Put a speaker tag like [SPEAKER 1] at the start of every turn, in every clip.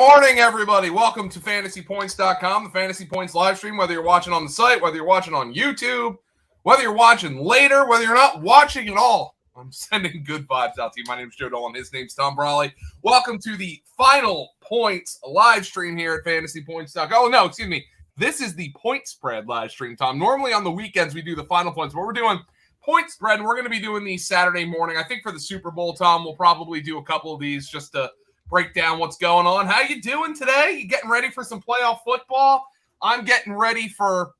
[SPEAKER 1] morning, everybody. Welcome to fantasypoints.com, the Fantasy Points live stream, whether you're watching on the site, whether you're watching on YouTube, whether you're watching later, whether you're not watching at all. I'm sending good vibes out to you. My name is Joe Dolan. His name's Tom Brolley. Welcome to the Final Points live stream here at fantasypoints.com. Oh, no, excuse me. This is the point spread live stream, Tom. Normally on the weekends we do the final points, but we're doing point spread, and we're going to be doing these Saturday morning. I think for the Super Bowl, Tom, we'll probably do a couple of these just to break down what's going on. How you doing today? You getting ready for some playoff football? I'm getting ready for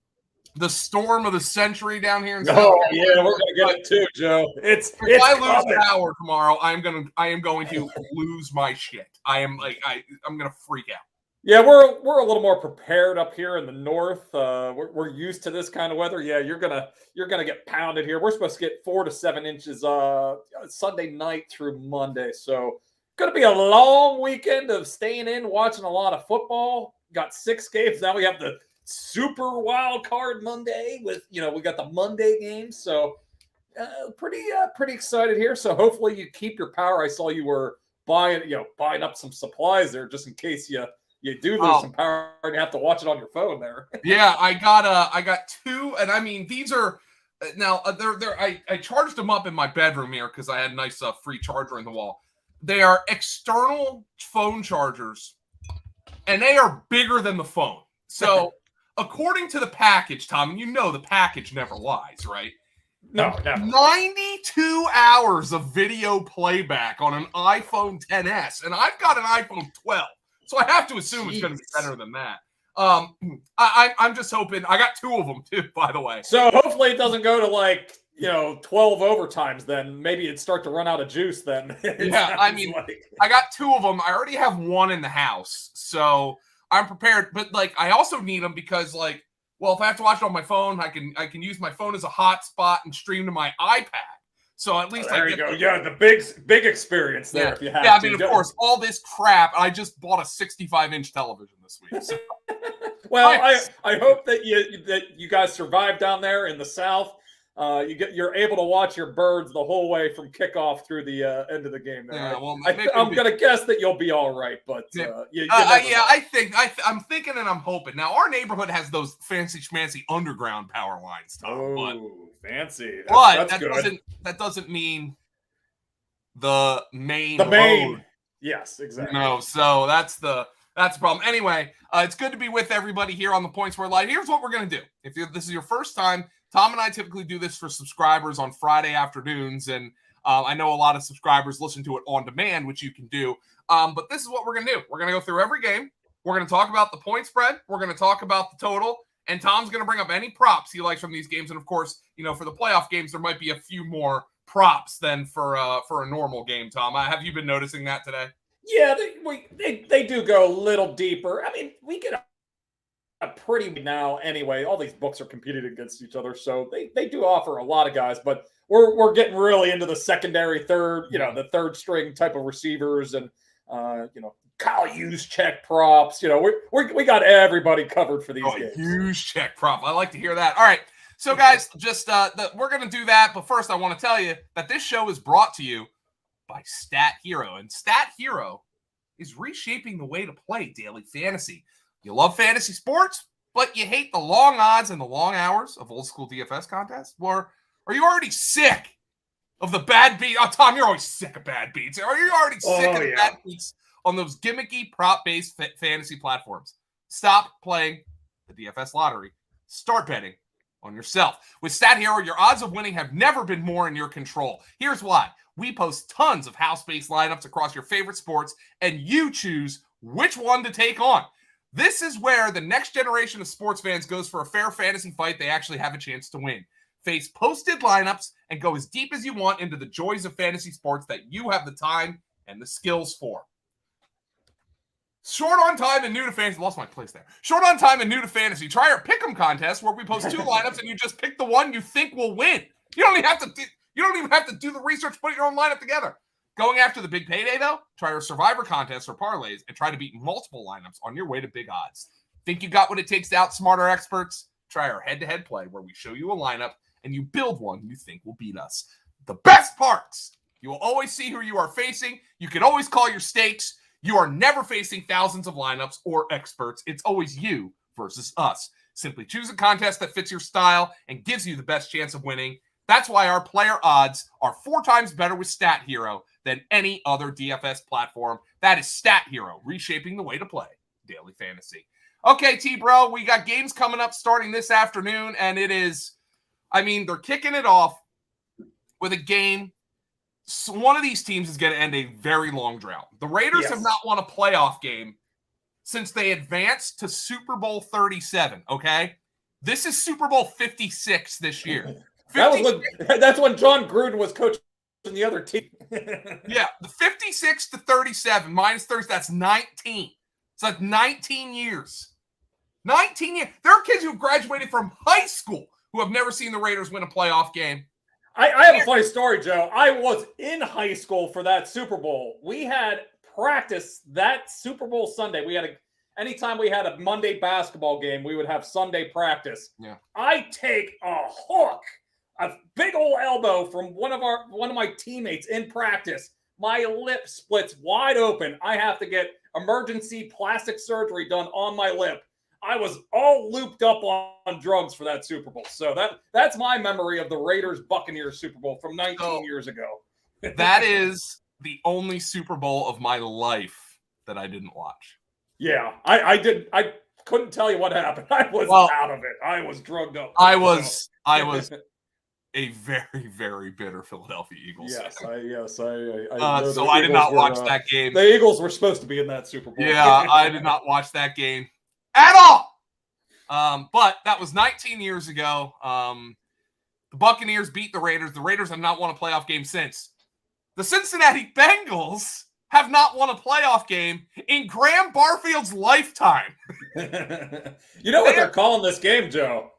[SPEAKER 1] the storm of the century down here in South Carolina.
[SPEAKER 2] Yeah, we're gonna get it too, Joe. If
[SPEAKER 1] I lose power tomorrow, I am going to lose my shit. I'm gonna freak out.
[SPEAKER 2] Yeah, we're a little more prepared up here in the north. We're used to this kind of weather. Yeah, you're gonna get pounded here. We're supposed to get 4 to 7 inches Sunday night through Monday. So going to be a long weekend of staying in, watching a lot of football. Got 6 games. Now we have the super wild card Monday with, we got the Monday games. So pretty excited here. So hopefully you keep your power. I saw you were buying up some supplies there just in case you do lose some power and you have to watch it on your phone there.
[SPEAKER 1] Yeah, I got 2, and I mean these are now I charged them up in my bedroom here because I had a nice free charger in the wall. They are external phone chargers, and they are bigger than the phone. So, according to the package, Tom, and the package never lies, right?
[SPEAKER 2] No, never.
[SPEAKER 1] 92 hours of video playback on an iPhone XS, and I've got an iPhone 12, so I have to assume it's going to be better than that. I'm just hoping. I got 2 of them too, by the way.
[SPEAKER 2] So hopefully it doesn't go to 12 overtimes. Then maybe it'd start to run out of juice. Then
[SPEAKER 1] yeah, I mean, I got 2 of them. I already have 1 in the house, so I'm prepared. But I also need them because if I have to watch it on my phone, I can use my phone as a hotspot and stream to my iPad. So at least
[SPEAKER 2] there you go. Yeah, the big experience there.
[SPEAKER 1] Yeah.
[SPEAKER 2] If you have
[SPEAKER 1] to. I mean, of course, all this crap. I just bought a 65-inch television this week. So.
[SPEAKER 2] Well, I hope that you guys survive down there in the South. You're able to watch your birds the whole way from kickoff through the end of the game. There.
[SPEAKER 1] Yeah, well,
[SPEAKER 2] I'm going to guess that you'll be all right, but
[SPEAKER 1] I'm thinking and I'm hoping. Now, our neighborhood has those fancy schmancy underground power lines, Tom.
[SPEAKER 2] Oh, fancy!
[SPEAKER 1] But that doesn't mean the main. Road.
[SPEAKER 2] Yes, exactly.
[SPEAKER 1] No, so that's the problem. Anyway, it's good to be with everybody here on the Points Where Live. Here's what we're going to do. If this is your first time, Tom and I typically do this for subscribers on Friday afternoons, and I know a lot of subscribers listen to it on demand, which you can do. But this is what we're going to do. We're going to go through every game. We're going to talk about the point spread. We're going to talk about the total, and Tom's going to bring up any props he likes from these games. And, of course, for the playoff games, there might be a few more props than for a normal game, Tom. Have you been noticing that today?
[SPEAKER 2] Yeah, they do go a little deeper. I mean, we get a pretty now anyway. All these books are competing against each other, so they do offer a lot of guys. But we're getting really into the secondary, the third string type of receivers, and Kyle Juszczyk props. We got everybody covered for these games.
[SPEAKER 1] Juszczyk prop. I like to hear that. All right, so guys, just we're gonna do that. But first, I want to tell you that this show is brought to you by Stat Hero, and Stat Hero is reshaping the way to play daily fantasy. You love fantasy sports, but you hate the long odds and the long hours of old school DFS contests? Or are you already sick of the bad beats? Oh, Tom, you're always sick of bad beats. Are you already sick of the bad beats on those gimmicky prop-based fantasy platforms? Stop playing the DFS lottery. Start betting on yourself. With Stat Hero, your odds of winning have never been more in your control. Here's why. We post tons of house-based lineups across your favorite sports, and you choose which one to take on. This is where the next generation of sports fans goes for a fair fantasy fight they actually have a chance to win. Face posted lineups and go as deep as you want into the joys of fantasy sports that you have the time and the skills for. Short on time and new to fantasy. Lost my place there. Short on time and new to fantasy. Try our Pick'em contest where we post 2 lineups and you just pick the one you think will win. You don't even have to do the research, put your own lineup together. Going after the big payday, though, try our Survivor contest or parlays and try to beat multiple lineups on your way to big odds. Think you got what it takes to outsmart our experts? Try our head-to-head play where we show you a lineup and you build one you think will beat us. The best parts, you will always see who you are facing. You can always call your stakes. You are never facing thousands of lineups or experts. It's always you versus us. Simply choose a contest that fits your style and gives you the best chance of winning. That's why our player odds are 4 times better with Stat Hero than any other DFS platform. That is Stat Hero, reshaping the way to play daily fantasy. Okay, T-Bro, we got games coming up starting this afternoon, and it is, they're kicking it off with a game. So one of these teams is going to end a very long drought. The Raiders have not won a playoff game since they advanced to Super Bowl 37, okay? This is Super Bowl 56 this year.
[SPEAKER 2] That's when John Gruden was coaching the other team.
[SPEAKER 1] Yeah, the 56 to 37 minus 30, that's 19. So that's 19 years. 19 years. There are kids who graduated from high school who have never seen the Raiders win a playoff game.
[SPEAKER 2] I have a funny story, Joe. I was in high school for that Super Bowl. We had practice that Super Bowl Sunday. Anytime we had a Monday basketball game, we would have Sunday practice.
[SPEAKER 1] Yeah.
[SPEAKER 2] I take a hook, a big old elbow from one of my teammates in practice. My lip splits wide open. I have to get emergency plastic surgery done on my lip. I was all looped up on drugs for that Super Bowl. So that's my memory of the Raiders-Buccaneers Super Bowl from 19 years ago.
[SPEAKER 1] That is the only Super Bowl of my life that I didn't watch.
[SPEAKER 2] Yeah, I couldn't tell you what happened. I was out of it. I was drugged up.
[SPEAKER 1] I was a very, very bitter Philadelphia Eagles fan.
[SPEAKER 2] So
[SPEAKER 1] I did not watch that game.
[SPEAKER 2] The Eagles were supposed to be in that Super Bowl.
[SPEAKER 1] Yeah, I did not watch that game at all. But that was 19 years ago. The Buccaneers beat the Raiders. The Raiders have not won a playoff game since. The Cincinnati Bengals have not won a playoff game in Graham Barfield's lifetime.
[SPEAKER 2] You know what they're calling this game, Joe?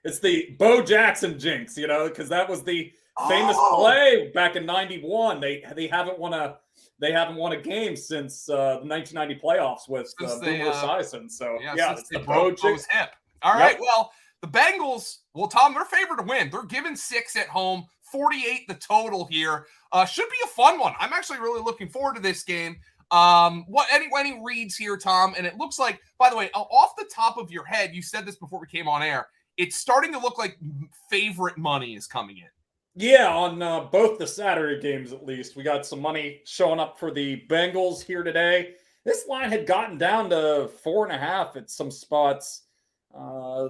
[SPEAKER 2] It's the Bo Jackson jinx, because that was the famous play back in '91. They haven't won a game since the 1990 playoffs with Boomer Esiason. So it's the Bo jinx.
[SPEAKER 1] Hip. All right, well, the Bengals, Tom, they're favored to win. They're given 6 at home, 48 the total here. Should be a fun one. I'm actually really looking forward to this game. Any reads here, Tom? And it looks like, by the way, off the top of your head, you said this before we came on air. It's starting to look like favorite money is coming in.
[SPEAKER 2] Yeah, on both the Saturday games at least. We got some money showing up for the Bengals here today. This line had gotten down to 4.5 at some spots,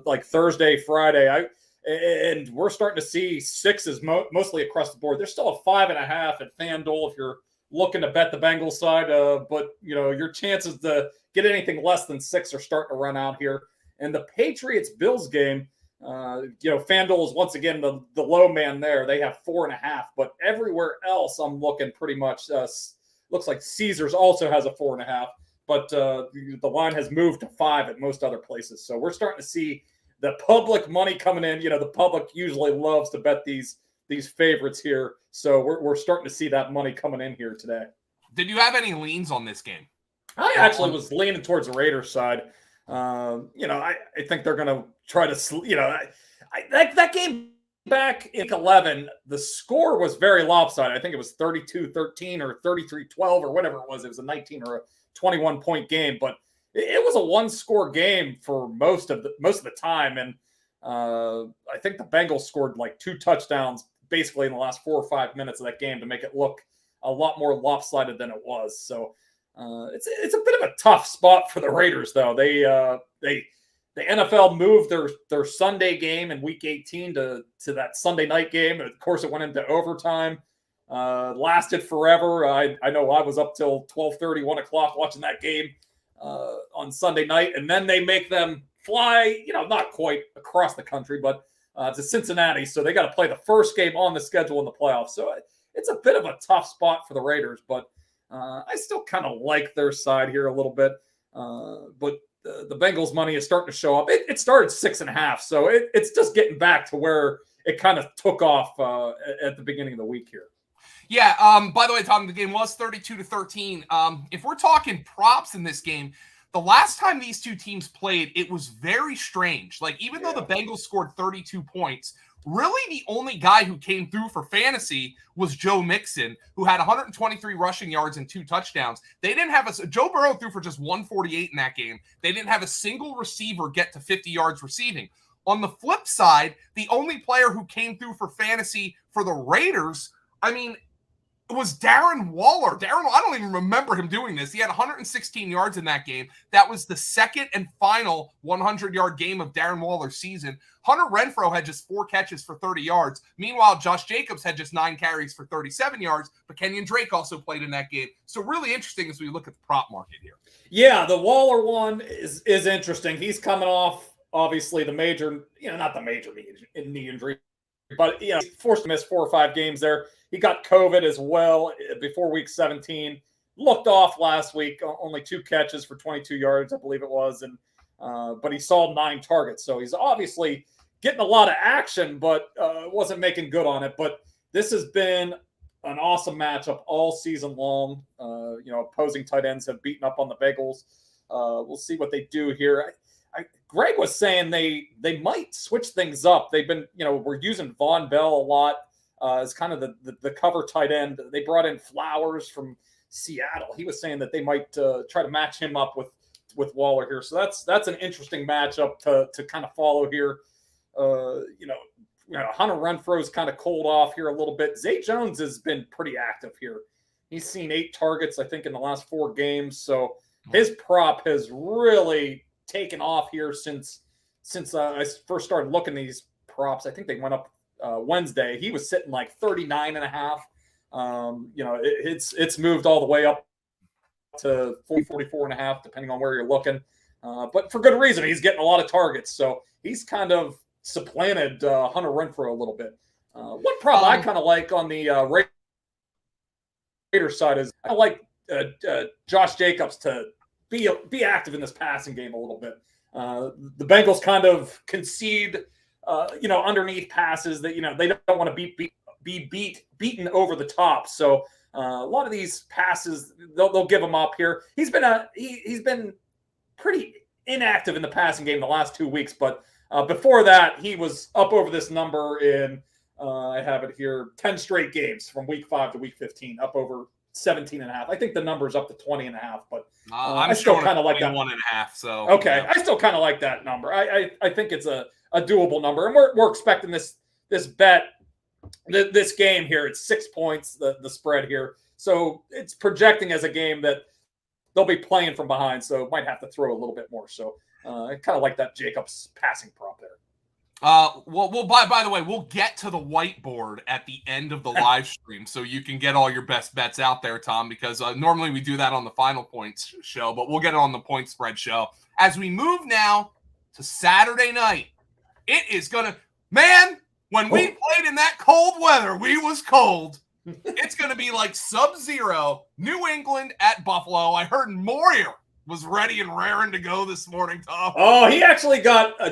[SPEAKER 2] like Thursday, Friday. And we're starting to see 6s mostly across the board. There's still a 5.5 at FanDuel if you're looking to bet the Bengals side. But your chances to get anything less than 6 are starting to run out here. And the Patriots-Bills game, FanDuel is once again the low man there. They have 4.5, but everywhere else I'm looking pretty much looks like Caesars also has a 4.5, but the line has moved to 5 at most other places. So we're starting to see the public money coming in. The public usually loves to bet these favorites here. So we're starting to see that money coming in here today.
[SPEAKER 1] Did you have any leans on this game?
[SPEAKER 2] I actually was leaning towards the Raiders side. I think they're going to try to, that game back in 11, the score was very lopsided. I think it was 32-13 or 33-12 or whatever it was. It was a 19 or a 21 point game, but it was a 1-score game for most of the time. And I think the Bengals scored like 2 touchdowns basically in the last 4 or 5 minutes of that game to make it look a lot more lopsided than it was. So it's a bit of a tough spot for the Raiders, though. The NFL moved their Sunday game in Week 18 to that Sunday night game. Of course, it went into overtime. Lasted forever. I know I was up till 12:30, 1 o'clock watching that game on Sunday night, and then they make them fly. Not quite across the country, but to Cincinnati. So they got to play the first game on the schedule in the playoffs. So it's a bit of a tough spot for the Raiders, but I still kind of like their side here a little bit. But the Bengals money is starting to show up. It started 6.5, so it's just getting back to where it kind of took off at the beginning of the week here.
[SPEAKER 1] Yeah. By the way, Tom, the game was 32-13. If we're talking props in this game, the last time these two teams played, it was very strange. Like, even though the Bengals scored 32 points, Really, the only guy who came through for fantasy was Joe Mixon, who had 123 rushing yards and 2 touchdowns. They didn't have Joe Burrow threw for just 148 in that game. They didn't have a single receiver get to 50 yards receiving. On the flip side, the only player who came through for fantasy for the Raiders, was Darren Waller. I don't even remember him doing this. He had 116 yards in that game. That was the second and final 100-yard game of Darren Waller's season. Hunter Renfrow had just 4 catches for 30 yards. Meanwhile, Josh Jacobs had just 9 carries for 37 yards, but Kenyon Drake also played in that game. So really interesting as we look at the prop market here.
[SPEAKER 2] Yeah, the Waller one is interesting. He's coming off, obviously, the major, not the major knee injury, but, forced to miss 4 or 5 games there. He got COVID as well before week 17. Looked off last week, only 2 catches for 22 yards, I believe it was, and but he saw 9 targets. So he's obviously getting a lot of action, but wasn't making good on it. But this has been an awesome matchup all season long. Opposing tight ends have beaten up on the Bengals. We'll see what they do here. Greg was saying they might switch things up. They've been, we're using Von Bell a lot. As kind of the cover tight end. They brought in Flowers from Seattle. He was saying that they might try to match him up with Waller here. So that's an interesting matchup to kind of follow here. Hunter Renfro's kind of cooled off here a little bit. Zay Jones has been pretty active here. He's seen 8 targets, I think, in the last 4 games. So his prop has really taken off here since I first started looking at these props. I think they went up Wednesday. He was sitting like 39.5. It's moved all the way up to 44.5, depending on where you're looking. But for good reason. He's getting a lot of targets. So he's kind of supplanted Hunter Renfrow a little bit. One prop I kind of like on the Raiders side is I like Josh Jacobs to be active in this passing game a little bit. The Bengals kind of concede underneath passes that, they don't want to be beaten over the top. So a lot of these passes, they'll give him up here. He's been pretty inactive in the passing game the last 2 weeks, but before that, he was up over this number in, I have it here, 10 straight games from week 5 to week 15, up over 17.5. I think the number's up to 20.5, but
[SPEAKER 1] I'm
[SPEAKER 2] I still kind of like that
[SPEAKER 1] 1.5. So
[SPEAKER 2] okay, I still kind of like that number. I think it's a doable number, and we're expecting this bet, this game here. It's 6 points, the spread here, so it's projecting as a game that they'll be playing from behind, so might have to throw a little bit more. So I kind of like that Jacobs passing prop there.
[SPEAKER 1] Well, by the way, we'll get to the whiteboard at the end of the live stream, so you can get all your best bets out there, Tom, because normally we do that on the Final Points show, but we'll get it on the point spread show. As we move now to Saturday night, it is gonna, when we played in that cold weather, we was cold. It's gonna be like sub-zero. New England at Buffalo. I heard Moyer was ready and raring to go this morning, Tom.
[SPEAKER 2] Oh, he actually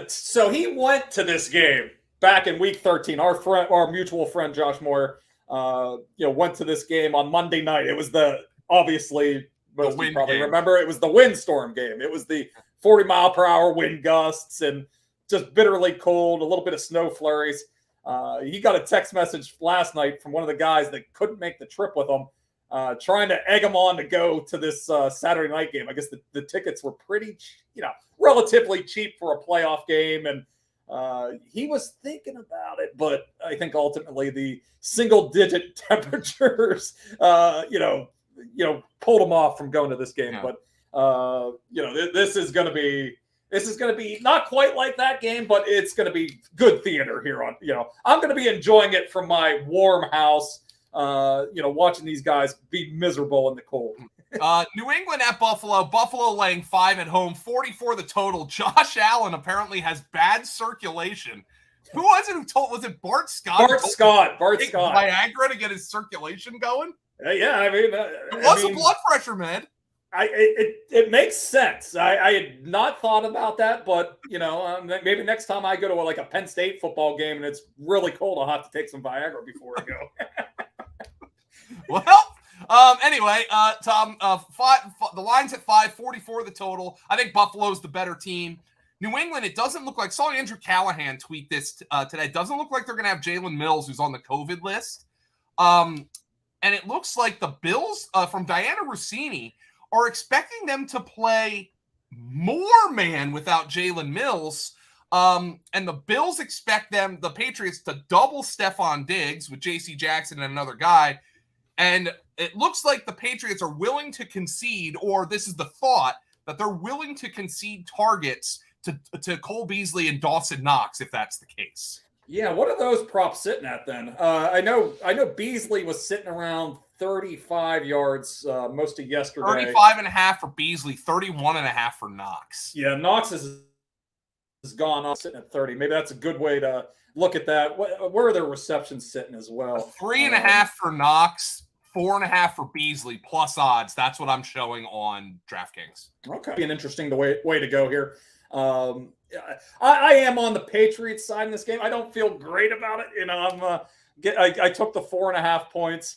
[SPEAKER 2] so he went to this game back in week 13. Our mutual friend Josh Moyer, went to this game on Monday night. It was obviously most of you probably remember, it was the windstorm game. It was the 40-mile-per-hour wind gusts and just bitterly cold, a little bit of snow flurries. He got a text message last night from one of the guys that couldn't make the trip with him, trying to egg him on to go to this Saturday night game. I guess the tickets were pretty, relatively cheap for a playoff game, and he was thinking about it, but I think ultimately the single-digit temperatures, pulled him off from going to this game. Yeah. But this is going to be not quite like that game, but it's going to be good theater here on. I'm going to be enjoying it from my warm house. Watching these guys be miserable in the cold.
[SPEAKER 1] New England at Buffalo. Buffalo laying 5 at home, 44 the total. Josh Allen apparently has bad circulation. Who was it who told? Was it Bart Scott?
[SPEAKER 2] Bart Scott.
[SPEAKER 1] Viagra to get his circulation going.
[SPEAKER 2] Yeah, I mean,
[SPEAKER 1] it was a blood pressure med.
[SPEAKER 2] It makes sense. I had not thought about that, but maybe next time I go to a Penn State football game and it's really cold, I'll have to take some Viagra before I go.
[SPEAKER 1] Well, anyway, Tom, the line's at 5, 44 the total. I think Buffalo's the better team. New England, it doesn't look like, saw Andrew Callahan tweet this today. It doesn't look like they're going to have Jalen Mills, who's on the COVID list. And it looks like the Bills, from Diana Rossini, are expecting them to play more man without Jalen Mills. And the Bills expect the Patriots, to double Stephon Diggs with J.C. Jackson and another guy. And it looks like the Patriots are willing to concede, or this is the thought, that they're willing to concede targets to Cole Beasley and Dawson Knox, if that's the case.
[SPEAKER 2] Yeah, what are those props sitting at then? I know Beasley was sitting around 35 yards most of yesterday.
[SPEAKER 1] 35.5 for Beasley, 31.5 for Knox.
[SPEAKER 2] Yeah, Knox has gone off, sitting at 30. Maybe that's a good way to look at that. Where are their receptions sitting as well?
[SPEAKER 1] 3.5 for Knox, 4.5 for Beasley, plus odds. That's what I'm showing on DraftKings.
[SPEAKER 2] Okay, be an interesting way to go here. I am on the Patriots side in this game. I don't feel great about it. You know, I took the 4.5 points.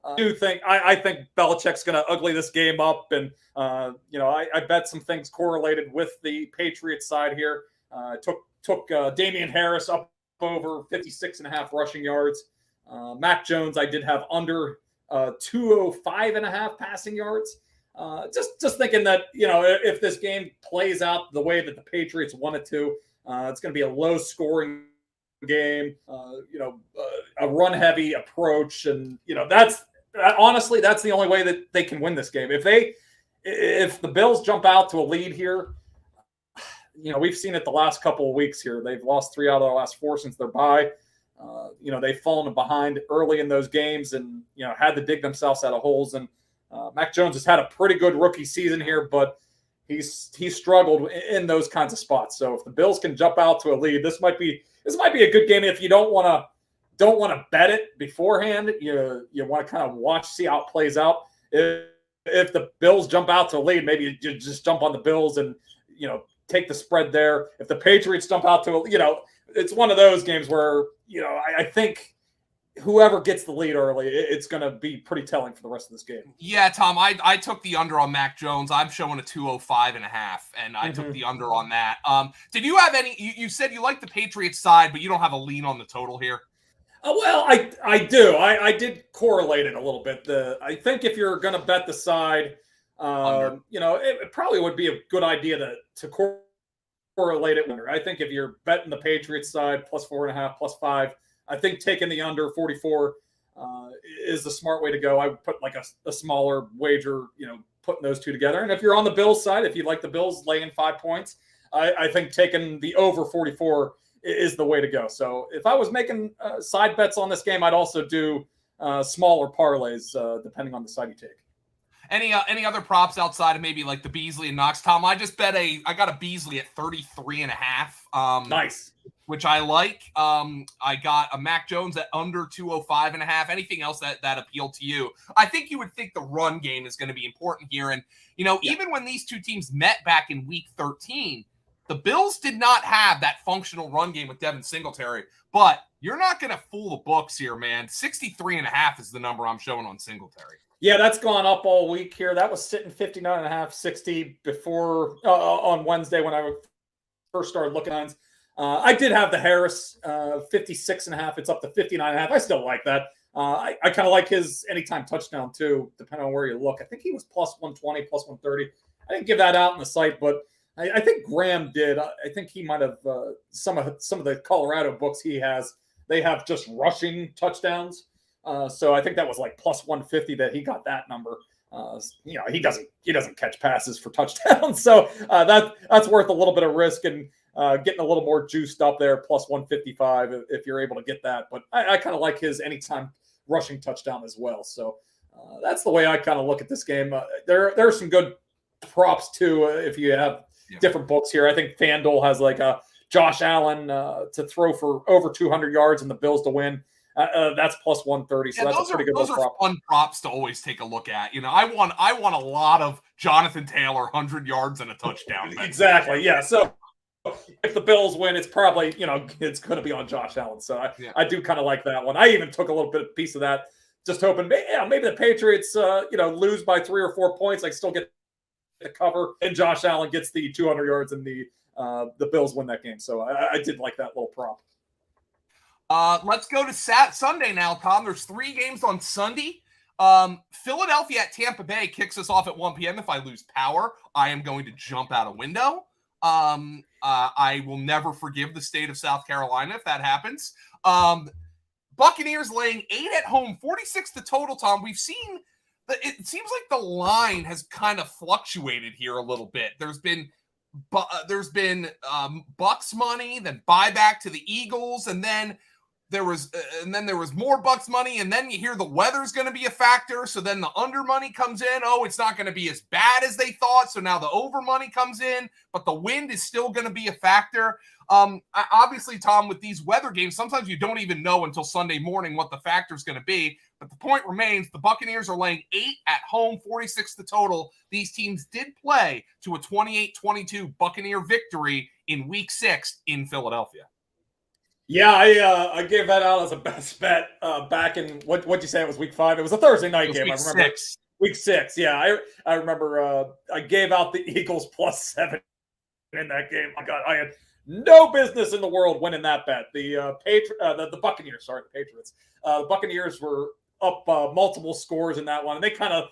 [SPEAKER 2] I think Belichick's going to ugly this game up, and I bet some things correlated with the Patriots side here. Took Damian Harris up over 56.5 rushing yards. Mac Jones, I did have under 205.5 passing yards. Just thinking that, if this game plays out the way that the Patriots want it to, it's going to be a low scoring game, a run heavy approach. And, honestly, that's the only way that they can win this game. If the Bills jump out to a lead here, we've seen it the last couple of weeks here. They've lost 3 out of the last 4 since their bye. They've fallen behind early in those games and, had to dig themselves out of holes. And Mac Jones has had a pretty good rookie season here, but he's struggled in those kinds of spots. So if the Bills can jump out to a lead, this might be a good game. If you don't want to bet it beforehand, you want to kind of watch, see how it plays out. If the Bills jump out to a lead, maybe you just jump on the Bills and take the spread there. If the Patriots jump out to it's one of those games where I think whoever gets the lead early, it's going to be pretty telling for the rest of this game.
[SPEAKER 1] Yeah, Tom, I took the under on Mac Jones. I'm showing a 205.5, and I took the under on that. Did you have any? You said you like the Patriots side, but you don't have a lean on the total here.
[SPEAKER 2] Well, I do. I did correlate it a little bit. I think if you're going to bet the side, it probably would be a good idea to correlate it. I think if you're betting the Patriots side plus 4.5, plus 5, I think taking the under 44 is the smart way to go. I would put like a smaller wager, putting those two together. And if you're on the Bills side, if you like the Bills laying 5 points, I think taking the over 44 is the way to go. So if I was making side bets on this game, I'd also do smaller parlays depending on the side you take.
[SPEAKER 1] Any other props outside of maybe like the Beasley and Knox? Tom, I just bet I got a Beasley at 33.5.
[SPEAKER 2] Nice.
[SPEAKER 1] Which I like. I got a Mac Jones at under 205.5. Anything else that appealed to you? I think you would think the run game is going to be important here. And, even when these two teams met back in week 13, the Bills did not have that functional run game with Devin Singletary. But you're not going to fool the books here, man. 63.5 is the number I'm showing on Singletary.
[SPEAKER 2] Yeah, that's gone up all week here. That was sitting 59.5, 60 before on Wednesday when I first started looking at it. I did have the Harris 56.5. It's up to 59.5. I still like that. I kind of like his anytime touchdown too, depending on where you look. I think he was plus 120, plus 130. I didn't give that out in the site, but I think Graham did. I think he might have some of the Colorado books he has. They have just rushing touchdowns. So I think that was like plus 150 that he got that number. He doesn't catch passes for touchdowns, so that's worth a little bit of risk and getting a little more juiced up there, plus 155 if you're able to get that. But I kind of like his anytime rushing touchdown as well. So that's the way I kind of look at this game. There are some good props too if you have different books here. I think FanDuel has like a Josh Allen to throw for over 200 yards and the Bills to win. That's plus 130. So that's a pretty good
[SPEAKER 1] prop. Those are fun props to always take a look at. I want a lot of Jonathan Taylor 100 yards and a touchdown.
[SPEAKER 2] Exactly. Yeah. So if the Bills win, it's probably, it's going to be on Josh Allen. So I do kind of like that one. I even took a little bit of piece of that, just hoping, maybe the Patriots, lose by 3 or 4 points. I still get the cover, and Josh Allen gets the 200 yards, and the Bills win that game. So I did like that little prop.
[SPEAKER 1] Let's go to Sunday now, Tom. There's 3 games on Sunday. Philadelphia at Tampa Bay kicks us off at 1 p.m. If I lose power, I am going to jump out a window. I will never forgive the state of South Carolina if that happens. Buccaneers laying 8 at home, 46 the total, Tom. We've seen that it seems like the line has kind of fluctuated here a little bit. There's been Bucks money, then buyback to the Eagles, and then there was more Bucks money, and then you hear the weather's going to be a factor, so then the under money comes in. Oh, it's not going to be as bad as they thought, so now the over money comes in, but the wind is still going to be a factor. Obviously, Tom, with these weather games, sometimes you don't even know until Sunday morning what the factor is going to be, but the point remains, the Buccaneers are laying 8 at home, 46 the total. These teams did play to a 28-22 Buccaneer victory in Week 6 in Philadelphia.
[SPEAKER 2] Yeah, I gave that out as a best bet back in what'd you say it was Week 5? It was a Thursday night game. I remember
[SPEAKER 1] 6.
[SPEAKER 2] Week 6. Yeah, I remember I gave out the Eagles +7 in that game. My God, I had no business in the world winning that bet. The Buccaneers, sorry, the Patriots. The Buccaneers were up multiple scores in that one, and they kind of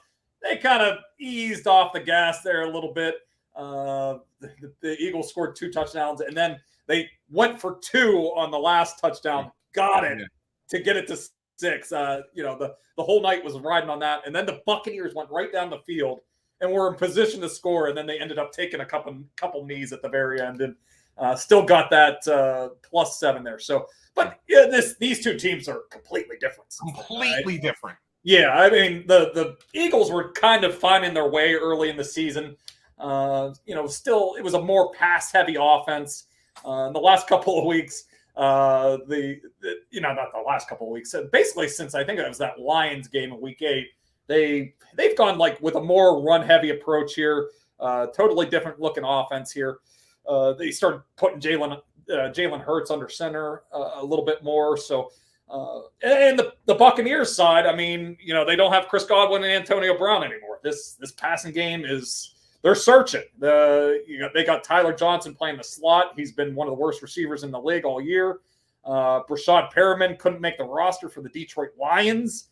[SPEAKER 2] eased off the gas there a little bit. The Eagles scored 2 touchdowns, and then they went for 2 on the last touchdown. Got it to get it to 6. The whole night was riding on that, and then the Buccaneers went right down the field and were in position to score, and then they ended up taking a couple knees at the very end, and still got that +7 there. So, but yeah, these 2 teams are completely different.
[SPEAKER 1] Completely different.
[SPEAKER 2] Yeah, I mean the Eagles were kind of finding their way early in the season. Still it was a more pass-heavy offense. In the last couple of weeks, not the last couple of weeks, basically since I think it was that Lions game in Week 8, they've gone like with a more run-heavy approach here. Totally different looking offense here. They started putting Jalen Hurts under center a little bit more. So, and the Buccaneers side, I mean, they don't have Chris Godwin and Antonio Brown anymore. This passing game they're searching. They got Tyler Johnson playing the slot. He's been one of the worst receivers in the league all year. Brashad Perriman couldn't make the roster for the Detroit Lions.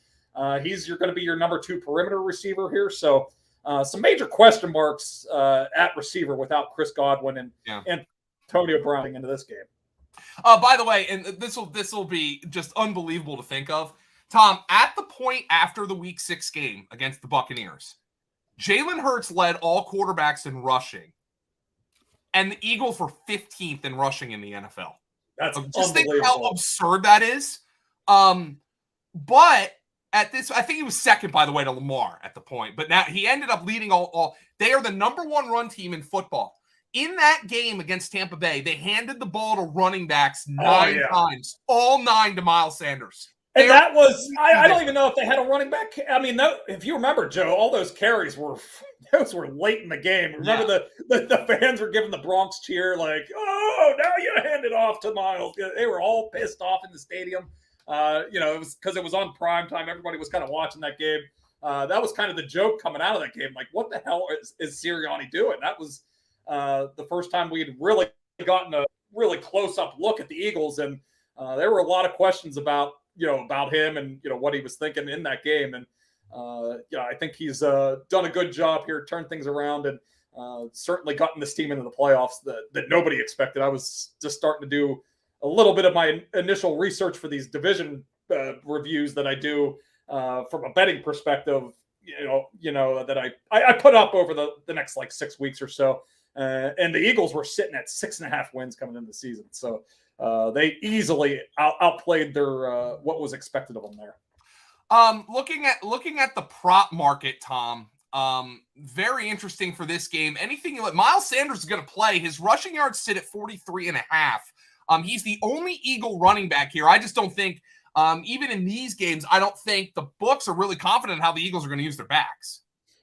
[SPEAKER 2] He's going to be your number 2 perimeter receiver here. So some major question marks at receiver without Chris Godwin and Antonio Brown into this game.
[SPEAKER 1] By the way, and this will be just unbelievable to think of, Tom, at the point after the Week 6 game against the Buccaneers, Jalen Hurts led all quarterbacks in rushing, and the Eagles were 15th in rushing in the NFL.
[SPEAKER 2] That's
[SPEAKER 1] just think how absurd that is. But at this, I think he was second, by the way, to Lamar at the point. But now he ended up leading all. They are the number 1 run team in football. In that game against Tampa Bay, they handed the ball to running backs 9 times, all 9 to Miles Sanders.
[SPEAKER 2] And that was, I don't even know if they had a running back. I mean, if you remember, Joe, all those carries were late in the game. Remember the fans were giving the Bronx cheer like, oh, now you hand it off to Miles. They were all pissed off in the stadium. It was because it was on prime time. Everybody was kind of watching that game. That was kind of the joke coming out of that game. Like, what the hell is Sirianni doing? That was the first time we had really gotten a really close-up look at the Eagles, and there were a lot of questions about him and what he was thinking in that game. And I think he's done a good job here, turned things around, and certainly gotten this team into the playoffs that nobody expected. I was just starting to do a little bit of my initial research for these division reviews that I do from a betting perspective, that I put up over the next like 6 weeks or so. And the Eagles were sitting at 6.5 wins coming into the season. So they easily outplayed their what was expected of them there.
[SPEAKER 1] Looking at the prop market, Tom, very interesting for this game. Miles Sanders is going to play. His rushing yards sit at 43.5. He's the only Eagle running back here. I just don't think, even in these games, I don't think the books are really confident in how the Eagles are going to use their backs.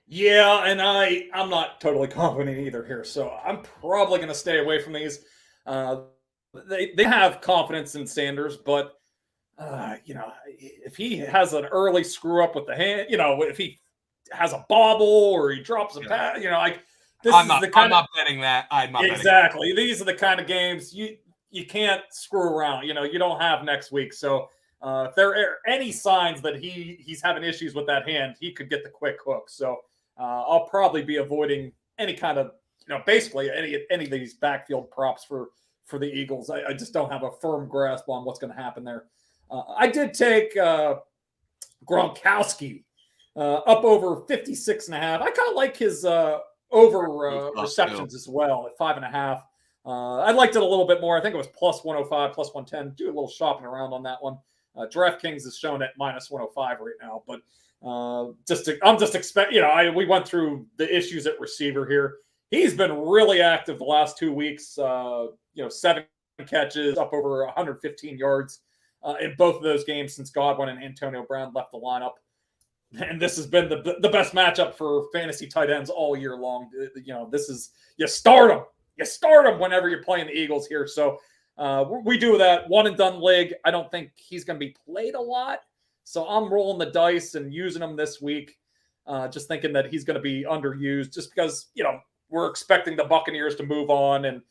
[SPEAKER 2] Yeah, and I'm not totally confident either here, so I'm probably going to stay away from these. They have confidence in Sanders, but if he has an early screw up with the hand, if he has a bobble or he drops a pass,
[SPEAKER 1] I'm not betting that. I'm not
[SPEAKER 2] exactly. These are the kind of games you can't screw around. You don't have next week. So if there are any signs that he's having issues with that hand, he could get the quick hook. So I'll probably be avoiding any kind of basically any of these backfield props for the Eagles. I just don't have a firm grasp on what's going to happen there. I did take Gronkowski up over 56.5. I kind of like his over receptions as well at 5.5. I liked it a little bit more. I think it was plus 105, plus 110. Do a little shopping around on that one. DraftKings is shown at minus 105 right now, but I'm just expecting. We went through the issues at receiver here. He's been really active the last 2 weeks. 7 catches, up over 115 yards in both of those games since Godwin and Antonio Brown left the lineup. And this has been the best matchup for fantasy tight ends all year long. This is you start them whenever you're playing the Eagles here. So we do that one and done league. I don't think he's going to be played a lot, so I'm rolling the dice and using him this week. Just thinking that he's going to be underused, just because we're expecting the Buccaneers to move on, and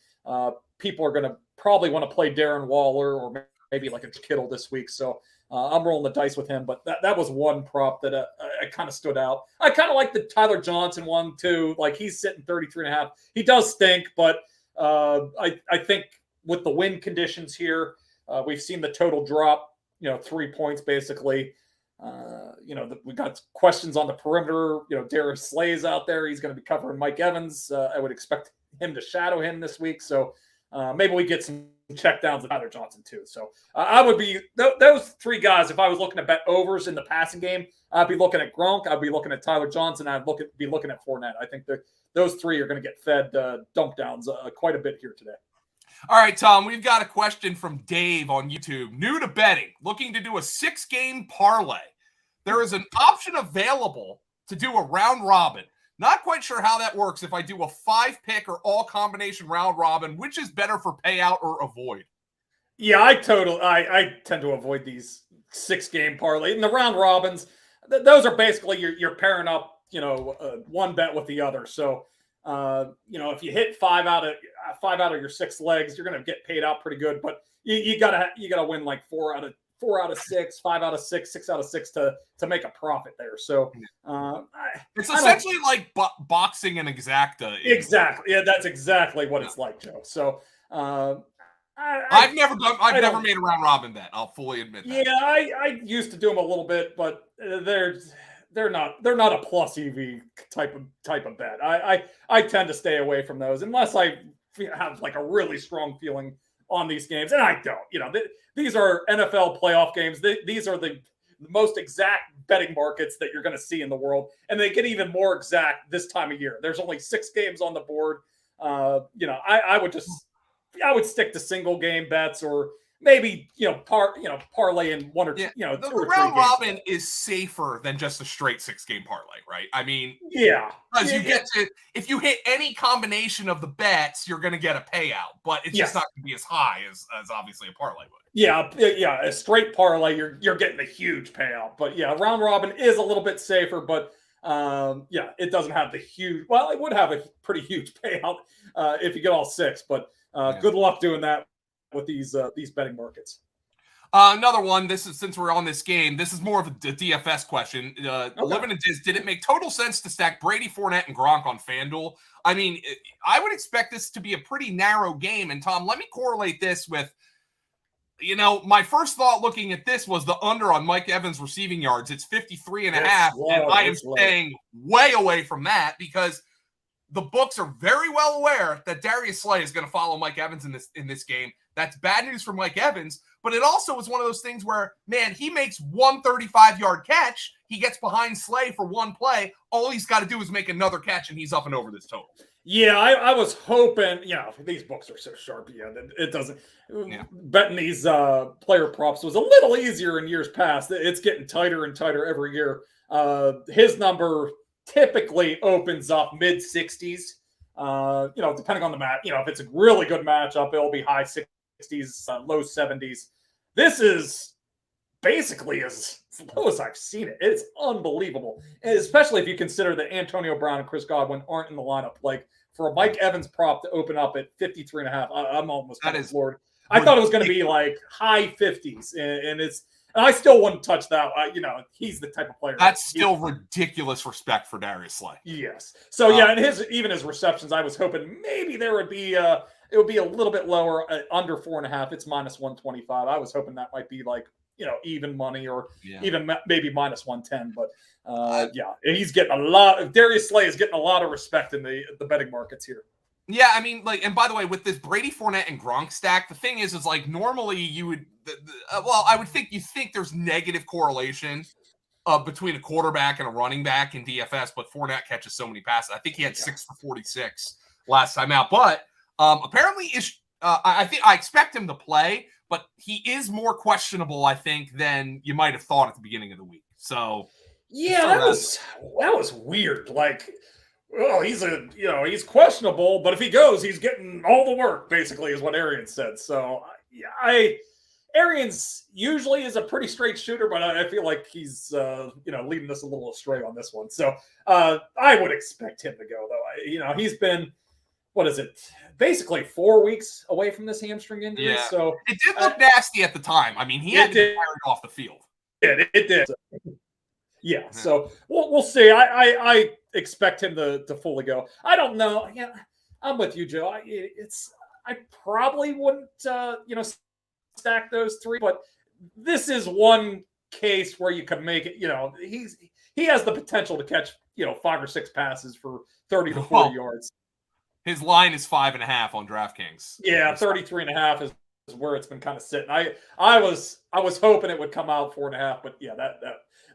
[SPEAKER 2] people are going to probably want to play Darren Waller or maybe like a Kittle this week. So I'm rolling the dice with him, but that was one prop that I kind of stood out. I kind of like the Tyler Johnson one too. Like, he's sitting 33.5. He does stink, but I think with the wind conditions here, we've seen the total drop, 3 points basically. We got questions on the perimeter. Darius Slay's out there. He's going to be covering Mike Evans. I would expect him to shadow him this week. So maybe we get some check downs with Tyler Johnson too. So I would be those 3 guys. If I was looking to bet overs in the passing game, I'd be looking at Gronk. I'd be looking at Tyler Johnson. I'd be looking at Fournette. I think that those 3 are going to get fed dump downs quite a bit here today.
[SPEAKER 1] All right, Tom, we've got a question from Dave on YouTube. New to betting, looking to do a 6-game parlay. There is an option available to do a round robin. Not quite sure how that works. If I do a 5-pick or all combination round robin, which is better for payout or avoid?
[SPEAKER 2] Yeah, I tend to avoid these 6-game parlay. And the round robins, those are basically you're pairing up, one bet with the other. So, if you hit 5 out of your 6 legs, you're going to get paid out pretty good. But you gotta win like 4 out of 6, 5 out of 6, 6 out of 6 to make a profit there. So
[SPEAKER 1] it's essentially like boxing and exacta.
[SPEAKER 2] Exactly. Yeah, that's exactly what it's like, Joe. So
[SPEAKER 1] I've never made a round robin bet. I'll fully admit that.
[SPEAKER 2] Yeah, I used to do them a little bit, but they're not a plus EV type of bet. I tend to stay away from those unless I have like a really strong feeling on these games, and I don't. These are NFL playoff games. These are the most exact betting markets that you're going to see in the world, and they get even more exact this time of year. There's only 6 games on the board. I would stick to single game bets, or maybe parlay in 1 or 2.
[SPEAKER 1] The round robin is safer than just a straight 6-game parlay, right? I mean, because if you hit any combination of the bets, you're going to get a payout, but it's just not going to be as high as obviously a parlay would.
[SPEAKER 2] Yeah, a straight parlay, you're getting a huge payout. But round robin is a little bit safer, but it doesn't have the huge. Well, it would have a pretty huge payout if you get all 6, but good luck doing that with these betting markets.
[SPEAKER 1] Another one. This is, since we're on this game, this is more of a DFS question. Living in Diz, did it make total sense to stack Brady, Fournette, and Gronk on FanDuel? I mean, I would expect this to be a pretty narrow game. And Tom, let me correlate this with, my first thought looking at this was the under on Mike Evans receiving yards. It's 53.5, and I am staying way away from that because the books are very well aware that Darius Slay is going to follow Mike Evans in this game. That's bad news for Mike Evans, but it also is one of those things where, man, he makes one 35-yard catch. He gets behind Slay for one play. All he's got to do is make another catch, and he's up and over this total.
[SPEAKER 2] Yeah, I was hoping, these books are so sharp. It doesn't. Betting these player props was a little easier in years past. It's getting tighter and tighter every year. His number typically opens up mid-60s. Depending on the match. If it's a really good matchup, it'll be high 60s, low 70s. This is basically as low as I've seen it. It's unbelievable, and especially if you consider that Antonio Brown and Chris Godwin aren't in the lineup. Like for a Mike Evans prop to open up at 53.5, I'm almost kind of floored. I thought it was going to be like high 50s, and I still wouldn't touch that. He's the type of player.
[SPEAKER 1] That's still ridiculous respect for Darius Slay.
[SPEAKER 2] Yes. So yeah, and his receptions, I was hoping maybe there would be it would be a little bit lower, under 4.5. It's -125. I was hoping that might be like even money or even maybe -110. But he's getting a lot. Darius Slay is getting a lot of respect in the betting markets here.
[SPEAKER 1] Yeah, I mean, like, and by the way, with this Brady, Fournette, and Gronk stack, the thing is like normally you would, I would think there's negative correlation between a quarterback and a running back in DFS, but Fournette catches so many passes. I think he had 6 for 46 last time out, but apparently, I expect him to play, but he is more questionable, I think, than you might have thought at the beginning of the week. So
[SPEAKER 2] yeah, that was weird. Like, well, he's questionable, but if he goes, he's getting all the work, basically, is what Arians said. So, Arians usually is a pretty straight shooter, but I feel like he's, leading us a little astray on this one. So, I would expect him to go, though. He's been, what is it, basically 4 weeks away from this hamstring injury.
[SPEAKER 1] Yeah.
[SPEAKER 2] So
[SPEAKER 1] it did look nasty at the time. I mean, he had to get fired off the field.
[SPEAKER 2] It did. Yeah, so we'll see. I expect him to fully go. I don't know. Yeah, I'm with you, Joe. I probably wouldn't stack those three, but this is one case where you could make it. He has the potential to catch 5 or 6 passes for 30 to 40 yards.
[SPEAKER 1] His line is 5.5 on DraftKings.
[SPEAKER 2] Yeah, 33.5 is where it's been kind of sitting. I was hoping it would come out 4.5, but yeah, that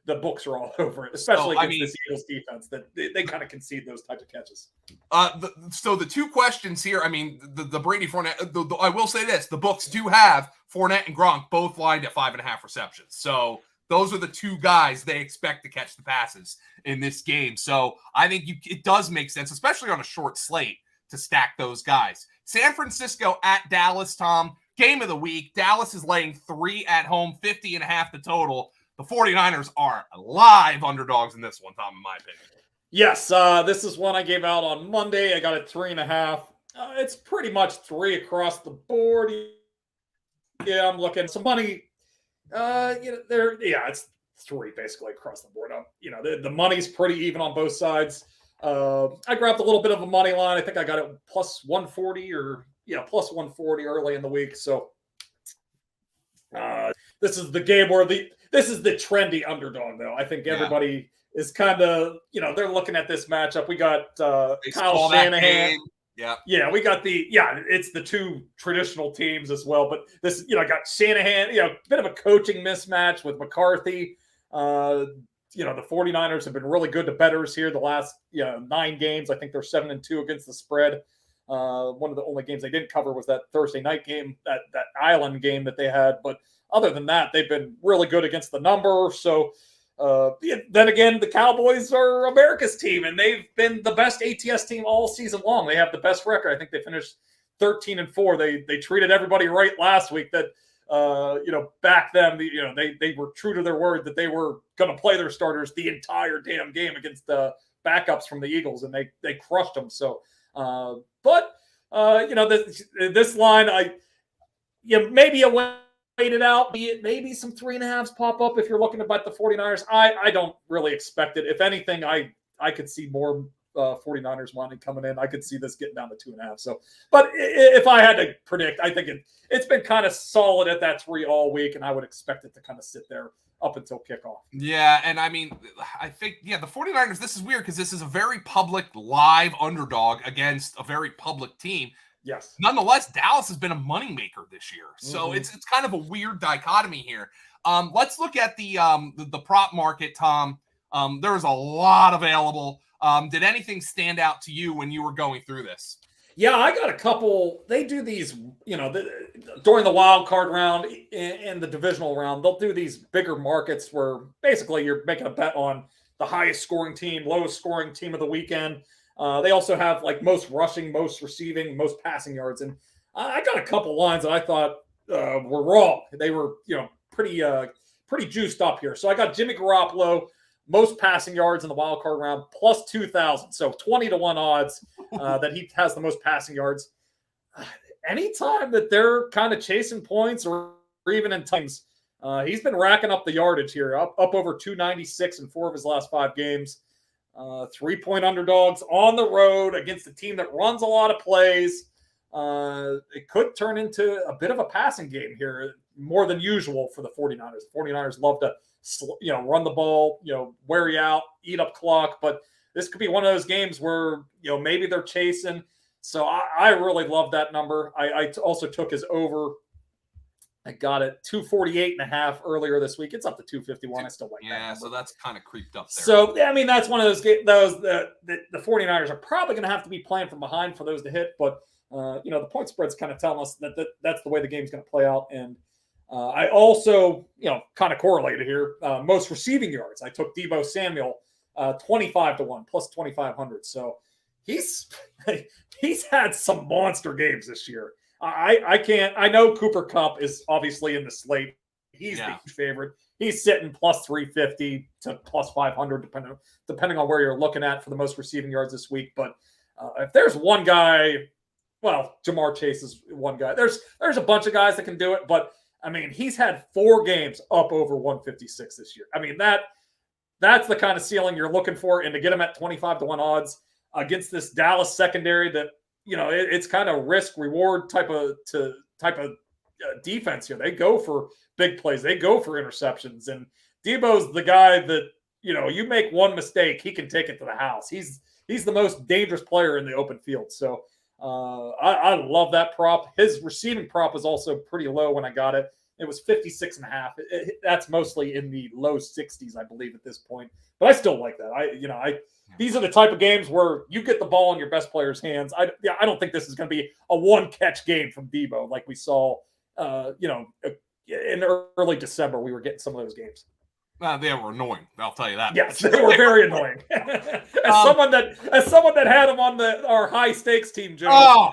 [SPEAKER 2] the books are all over it, especially against this Eagles defense that they kind of concede those types of catches.
[SPEAKER 1] So the two questions here, I mean, the Brady Fournette, I will say this, the books do have Fournette and Gronk both lined at 5.5 receptions. So those are the two guys they expect to catch the passes in this game. So I think it does make sense, especially on a short slate, to stack those guys. San Francisco at Dallas, Tom, game of the week. Dallas is laying 3 at home, 50.5 the total. The 49ers are live underdogs in this one, Tom, in my opinion.
[SPEAKER 2] Yes, this is one I gave out on Monday. I got it 3.5. It's pretty much 3 across the board. Yeah, I'm looking some money. It's 3 basically across the board. The money's pretty even on both sides. I grabbed a little bit of a money line. I think I got it plus 140 plus 140 early in the week. So this is the game where this is the trendy underdog, though. I think everybody is kind of, they're looking at this matchup. We got Kyle Shanahan. Yeah, we got it's the two traditional teams as well. But this, I got Shanahan, a bit of a coaching mismatch with McCarthy. The 49ers have been really good to bettors here the last 9 games. I think they're 7-2 against the spread. One of the only games they didn't cover was that Thursday night game, that Island game that they had. But other than that, they've been really good against the number. So then again, the Cowboys are America's team, and they've been the best ATS team all season long. They have the best record. I think they finished 13-4. They treated everybody right last week. That back then, they were true to their word that they were going to play their starters the entire damn game against the backups from the Eagles, and they crushed them. So, this line, maybe a wait it out. Maybe some 3.5s pop up if you're looking to bet the 49ers. I don't really expect it. If anything, I could see more 49ers money coming in. I could see this getting down to 2.5. So, but if I had to predict, I think it's been kind of solid at that 3 all week, and I would expect it to kind of sit there up until kickoff.
[SPEAKER 1] Yeah, and I mean, I think, the 49ers, this is weird because this is a very public live underdog against a very public team.
[SPEAKER 2] Yes.
[SPEAKER 1] Nonetheless, Dallas has been a moneymaker this year. So it's kind of a weird dichotomy here. Let's look at the prop market, Tom. There's a lot available. Did anything stand out to you when you were going through this?
[SPEAKER 2] Yeah, I got a couple. They do these, during the wild card round and the divisional round, they'll do these bigger markets where basically you're making a bet on the highest scoring team, lowest scoring team of the weekend. They also have like most rushing, most receiving, most passing yards. And I got a couple lines that I thought were wrong. They were, pretty juiced up here. So I got Jimmy Garoppolo most passing yards in the wild card round, plus 2,000. So 20-1 odds that he has the most passing yards. Anytime that they're kind of chasing points or even in times, he's been racking up the yardage here, up over 296 in 4 of his last 5 games. 3-point underdogs on the road against a team that runs a lot of plays. It could turn into a bit of a passing game here, more than usual for the 49ers. The 49ers love to, run the ball, wear you out, eat up clock. But this could be one of those games where, maybe they're chasing. So I really love that number. I also took his over. I got it 248.5 earlier this week. It's up to 251. I still like that.
[SPEAKER 1] Yeah, so that's kind of creeped up there.
[SPEAKER 2] So, I mean, that's one of those the 49ers are probably going to have to be playing from behind for those to hit. But, the point spread's kind of telling us that that's the way the game's going to play out. And I also, kind of correlated here. Most receiving yards. I took Deebo Samuel 25-1 plus 2,500. So he's had some monster games this year. I know Cooper Kupp is obviously in the slate. He's the huge favorite. He's sitting plus 350 to plus 500, depending on where you're looking at for the most receiving yards this week. But if there's one guy, well, Jamar Chase is one guy. There's a bunch of guys that can do it, but I mean, he's had 4 games up over 156 this year. I mean, that's the kind of ceiling you're looking for, and to get him at 25-1 odds against this Dallas secondary that, it's kind of risk reward type of defense here. They go for big plays. They go for interceptions. And Debo's the guy that, you make one mistake, he can take it to the house. He's the most dangerous player in the open field. So I love that prop. His receiving prop was also pretty low when I got it. It was 56.5. That's mostly in the low 60s, I believe, at this point. But I still like that. These are the type of games where you get the ball in your best player's hands. I don't think this is going to be a one-catch game from Deebo like we saw, in early December. We were getting some of those games.
[SPEAKER 1] They were annoying. I'll tell you that.
[SPEAKER 2] Yes, they were very annoying. As someone that had him on our high stakes team, Joe,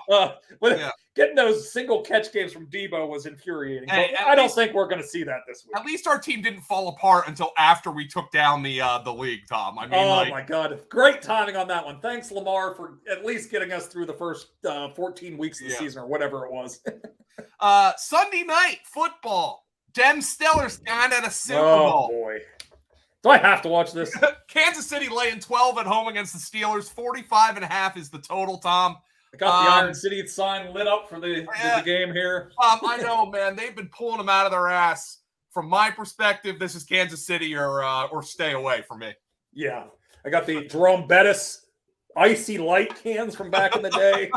[SPEAKER 2] getting those single catch games from Deebo was infuriating. Hey, I don't think we're going to see that this week.
[SPEAKER 1] At least our team didn't fall apart until after we took down the league, Tom. I mean,
[SPEAKER 2] my God, great timing on that one. Thanks, Lamar, for at least getting us through the first 14 weeks of the season or whatever it was.
[SPEAKER 1] Sunday night football. Dem Steelers got at a Super Bowl.
[SPEAKER 2] Oh, boy. Do I have to watch this?
[SPEAKER 1] Kansas City laying 12 at home against the Steelers. 45.5 is the total, Tom.
[SPEAKER 2] I got the Iron City sign lit up for the game here.
[SPEAKER 1] I know, man. They've been pulling them out of their ass. From my perspective, this is Kansas City or stay away from me.
[SPEAKER 2] Yeah. I got the Jerome Bettis icy light cans from back in the day.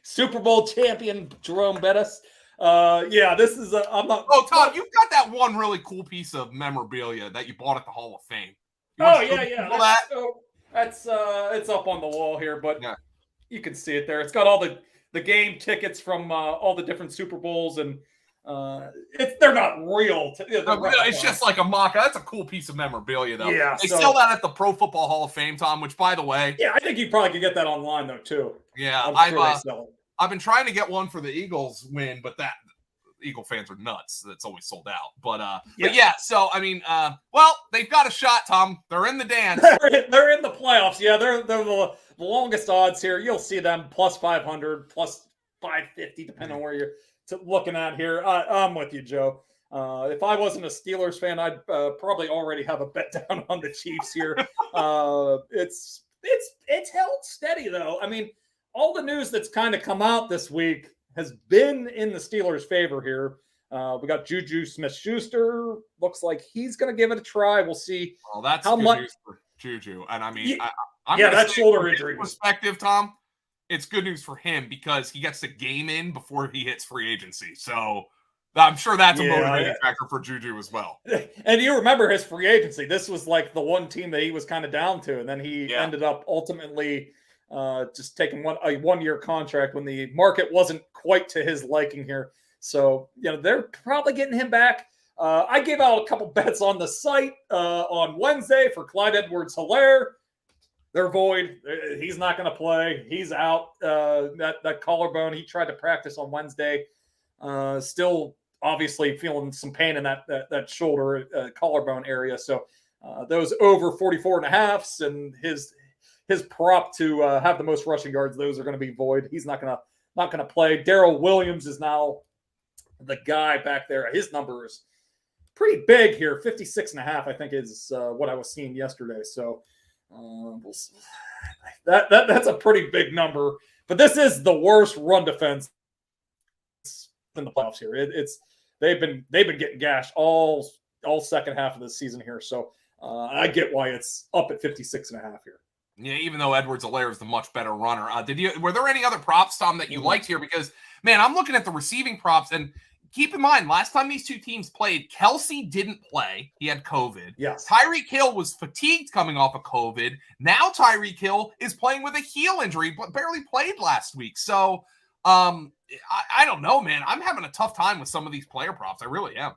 [SPEAKER 2] Super Bowl champion Jerome Bettis. This is I'm not.
[SPEAKER 1] Oh, Tom, you've got that one really cool piece of memorabilia that you bought at the Hall of Fame.
[SPEAKER 2] That's it's up on the wall here, but you can see it there. It's got all the game tickets from all the different Super Bowls, and they're not real.
[SPEAKER 1] It's just like a mock. That's a cool piece of memorabilia, though.
[SPEAKER 2] Yeah,
[SPEAKER 1] they sell that at the Pro Football Hall of Fame, Tom. Which, by the way,
[SPEAKER 2] I think you probably could get that online though too.
[SPEAKER 1] Yeah, I've been trying to get one for the Eagles win, but Eagle fans are nuts. That's always sold out. But so I mean, they've got a shot, Tom. They're in the dance.
[SPEAKER 2] They're in the playoffs. Yeah, they're the longest odds here. You'll see them plus 500, plus 550, depending on where you're looking at here. I'm with you, Joe. If I wasn't a Steelers fan, I'd probably already have a bet down on the Chiefs here. It's held steady though. I mean, all the news that's kind of come out this week has been in the Steelers' favor here. We got Juju Smith-Schuster. Looks like he's going to give it a try. We'll see.
[SPEAKER 1] Well, that's how much news for Juju. And I mean,
[SPEAKER 2] that shoulder injury
[SPEAKER 1] perspective, Tom, it's good news for him because he gets the game in before he hits free agency. So I'm sure that's a motivating factor for Juju as well.
[SPEAKER 2] And you remember his free agency. This was like the one team that he was kind of down to. And then he ended up ultimately just taking a one-year contract when the market wasn't quite to his liking here. So, they're probably getting him back. I gave out a couple bets on the site on Wednesday for Clyde Edwards-Helaire. They're void. He's not going to play. He's out. That collarbone, he tried to practice on Wednesday. Still obviously feeling some pain in that shoulder collarbone area. So those over 44.5s and his prop to have the most rushing yards, those are going to be void. He's not going to play. Darrell Williams is now the guy back there. His number is pretty big here. 56.5, I think, is what I was seeing yesterday. So that's a pretty big number. But this is the worst run defense in the playoffs here. They've been getting gashed all second half of the season here. So I get why it's up at 56.5 here.
[SPEAKER 1] Yeah, even though Edwards-Helaire is the much better runner. Were there any other props, Tom, that you liked here? Because, man, I'm looking at the receiving props, and keep in mind, last time these two teams played, Kelsey didn't play. He had COVID.
[SPEAKER 2] Yes.
[SPEAKER 1] Tyreek Hill was fatigued coming off of COVID. Now Tyreek Hill is playing with a heel injury, but barely played last week. So, I don't know, man. I'm having a tough time with some of these player props. I really am.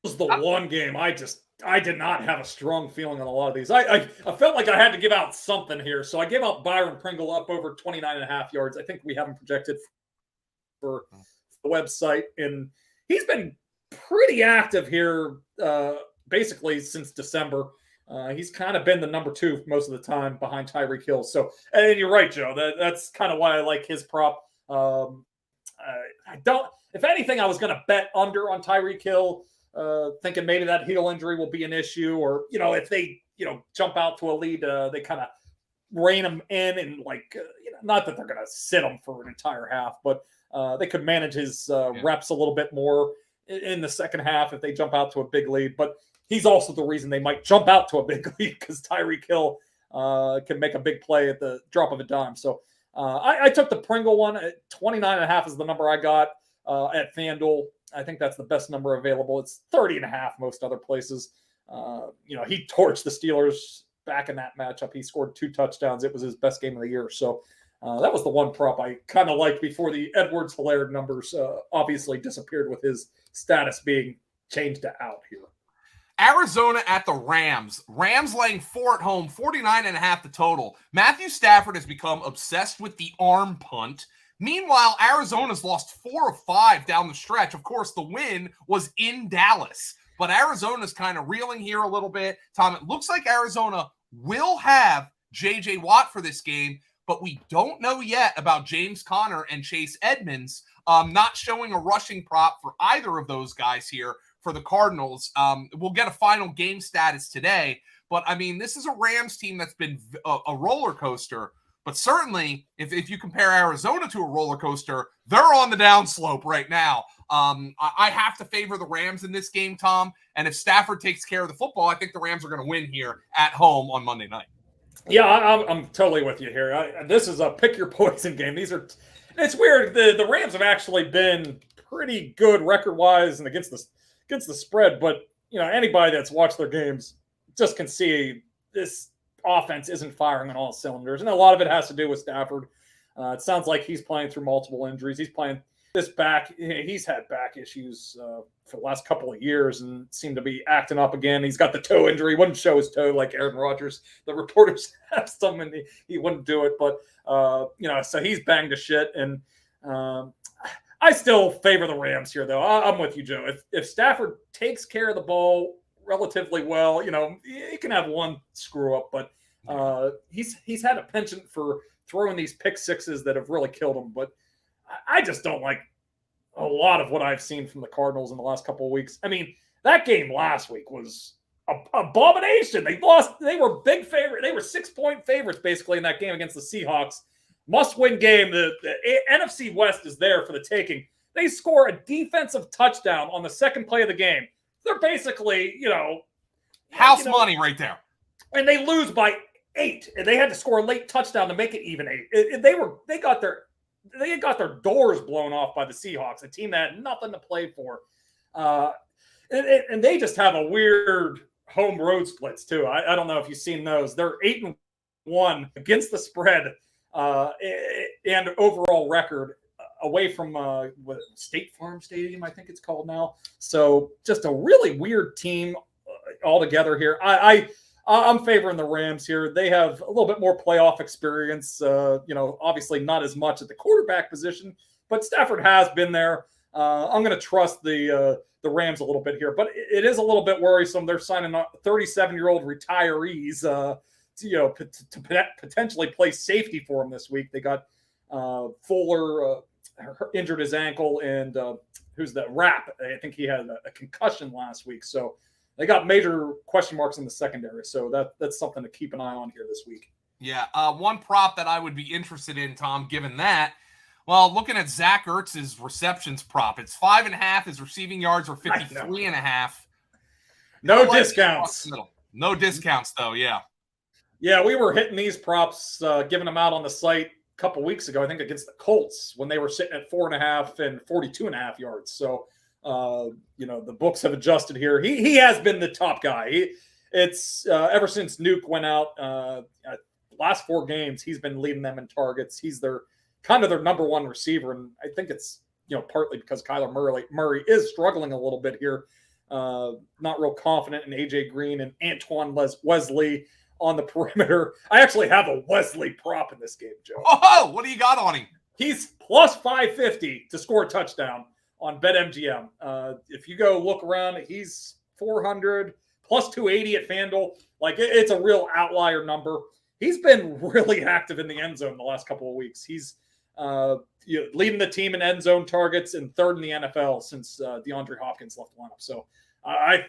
[SPEAKER 2] This was the one game I did not have a strong feeling on a lot of these. I felt like I had to give out something here. So I gave out Byron Pringle up over 29.5 yards. I think we have him projected for the website. And he's been pretty active here basically since December. He's kind of been the number 2 most of the time behind Tyreek Hill. So, and you're right, Joe. That's kind of why I like his prop. If anything, I was going to bet under on Tyreek Hill. Thinking maybe that heel injury will be an issue, or if they jump out to a lead, they kind of rein them in and not that they're going to sit him for an entire half, but they could manage his reps a little bit more in the second half if they jump out to a big lead. But he's also the reason they might jump out to a big lead, because Tyreek Hill can make a big play at the drop of a dime. So I took the Pringle one at 29.5 is the number I got at FanDuel. I think that's the best number available. It's 30.5 most other places. He torched the Steelers back in that matchup. He scored 2 touchdowns. It was his best game of the year. So that was the one prop I kind of liked before the Edwards-Helaire numbers obviously disappeared with his status being changed to out here.
[SPEAKER 1] Arizona at the Rams. Rams laying 4 at home, 49.5 the total. Matthew Stafford has become obsessed with the arm punt. Meanwhile, Arizona's lost 4 of 5 down the stretch. Of course, the win was in Dallas, but Arizona's kind of reeling here a little bit. Tom, it looks like Arizona will have J.J. Watt for this game, but we don't know yet about James Conner and Chase Edmonds. Not showing a rushing prop for either of those guys here for the Cardinals. We'll get a final game status today, but I mean, this is a Rams team that's been a roller coaster. But certainly, if you compare Arizona to a roller coaster, they're on the downslope right now. I have to favor the Rams in this game, Tom. And if Stafford takes care of the football, I think the Rams are going to win here at home on Monday night.
[SPEAKER 2] Yeah, I'm totally with you here. This is a pick your poison game. It's weird. The Rams have actually been pretty good record-wise and against the spread. But anybody that's watched their games just can see this offense isn't firing on all cylinders, and a lot of it has to do with Stafford. It sounds like he's playing through multiple injuries. He's playing this back. He's had back issues for the last couple of years and seemed to be acting up again. He's got the toe injury. He wouldn't show his toe like Aaron Rodgers. The reporters asked him, and he wouldn't do it. But so he's banged to shit. And I still favor the Rams here, though. I'm with you, Joe. If Stafford takes care of the ball relatively well, he can have one screw up, but he's had a penchant for throwing these pick sixes that have really killed him. But I just don't like a lot of what I've seen from the Cardinals in the last couple of weeks. I mean, that game last week was an abomination. They lost. They were big favorite. They were 6-point favorites basically in that game against the Seahawks. Must-win game. The NFC West is there for the taking. They score a defensive touchdown on the second play of the game. They're basically,
[SPEAKER 1] house money right there.
[SPEAKER 2] And they lose by 8. And they had to score a late touchdown to make it even 8. They got their doors blown off by the Seahawks, a team that had nothing to play for. And they just have a weird home road splits too. I don't know if you've seen those. They're 8-1 against the spread and overall record away from State Farm Stadium, I think it's called now. So just a really weird team altogether here. I'm favoring the Rams here. They have a little bit more playoff experience. Obviously not as much at the quarterback position, but Stafford has been there. I'm going to trust the Rams a little bit here, but it is a little bit worrisome. They're signing 37-year-old retirees, to potentially play safety for them this week. They got Fuller injured his ankle, and who's that? Rapp? I think he had a concussion last week, so they got major question marks in the secondary. So that's something to keep an eye on here this week.
[SPEAKER 1] Yeah, one prop that I would be interested in, Tom, given that. Well, looking at Zach Ertz's receptions prop, it's 5.5. His receiving yards are 53.5.
[SPEAKER 2] No discounts.
[SPEAKER 1] No discounts, though. Yeah.
[SPEAKER 2] Yeah, we were hitting these props, giving them out on the site a couple weeks ago, I think against the Colts, when they were sitting at 4.5 and 42.5 yards. So, the books have adjusted here. He has been the top guy. It's ever since Nuke went out, last 4 games, he's been leading them in targets. He's their number one receiver, and I think it's partly because Kyler Murray is struggling a little bit here. Not real confident in AJ Green and Antoine Wesley on the perimeter. I actually have a Wesley prop in this game, Joe.
[SPEAKER 1] Oh, what do you got on him?
[SPEAKER 2] He's plus 550 to score a touchdown on BetMGM. If you go look around, he's 400 plus 280 at FanDuel. Like, it's a real outlier number. He's been really active in the end zone the last couple of weeks. He's leading the team in end zone targets and 3rd in the NFL since DeAndre Hopkins left the lineup. So I